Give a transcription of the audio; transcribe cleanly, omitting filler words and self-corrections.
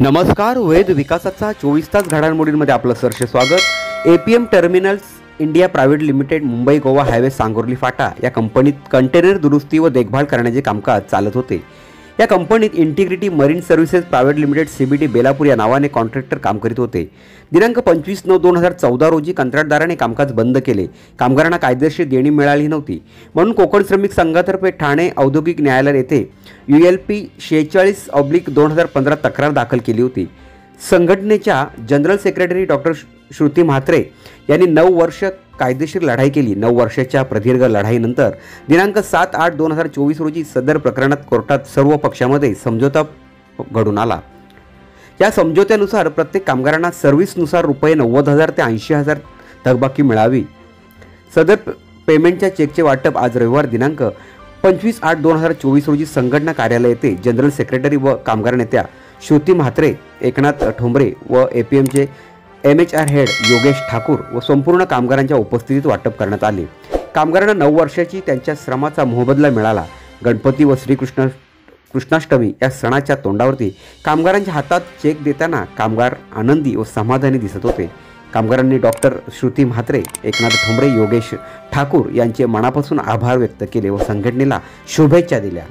नमस्कार, वेद विकासाचा 24 तास घडामोडींमध्ये आपलं सहर्ष स्वागत। APM terminals India private limited Mumbai Goa highway Sangorli फाटा या कंपनीत कंटेनर दुरुस्ती व देखभाल करण्याचे कामकाज चालत होते। या कंपनीत integrity marine services private limited CBD Belapur या नावाने कॉन्ट्रॅक्टर काम करीत होते। दिनांक 25/9/2014 रोजी कंत्राटदाराने कामकाज बंद केले। कामगारांना कायदेशीर देणी मिळाली नव्हती म्हणून कोकण श्रमिक संघातर्फे ठाणे औद्योगिक न्यायालय येथे ULP 46/2015 तक्रार दाखल केली होती। संघटनेच्या general secretary doctor Shruti Mhatre यांनी 9 वर्ष कायदेशीर लढाई केली। 9 वर्षाच्या प्रदीर्घ लढाईनंतर दिनांक 7/8/2024 रोजी सदर प्रकरणात कोर्टात सर्व पक्षांमध्ये समझोता घडून आला। या समझोत्यानुसार प्रत्येक कामगारांना सर्व्हिसनुसार रुपये 90,000 ते 80,000 थकबाकी मिळावी। सदर पेमेंटच्या चेकचे वाटप आज रविवार दिनांक 25/8/2024 रोजी संघटना कार्यालय येथे जनरल सेक्रेटरी व कामगार नेत्या श्रुती म्हात्रे, एकनाथ ठोंबरे व एपीएमचे MHR हेड योगेश ठाकूर व संपूर्ण कामगारांच्या उपस्थितीत वाटप करण्यात आले। कामगारांना 9 वर्षाची त्यांच्या श्रमाचा मोबदला मिळाला। गणपती व कृष्णाष्टमी या सणाच्या तोंडावरती कामगारांच्या हातात चेक देताना कामगार आनंदी व समाधानी दिसत होते। कामगारांनी डॉक्टर श्रुती म्हात्रे, एकनाथ ठोंबरे, योगेश ठाकूर यांचे मनापासून आभार व्यक्त केले व संघटनेला शुभेच्छा दिल्या।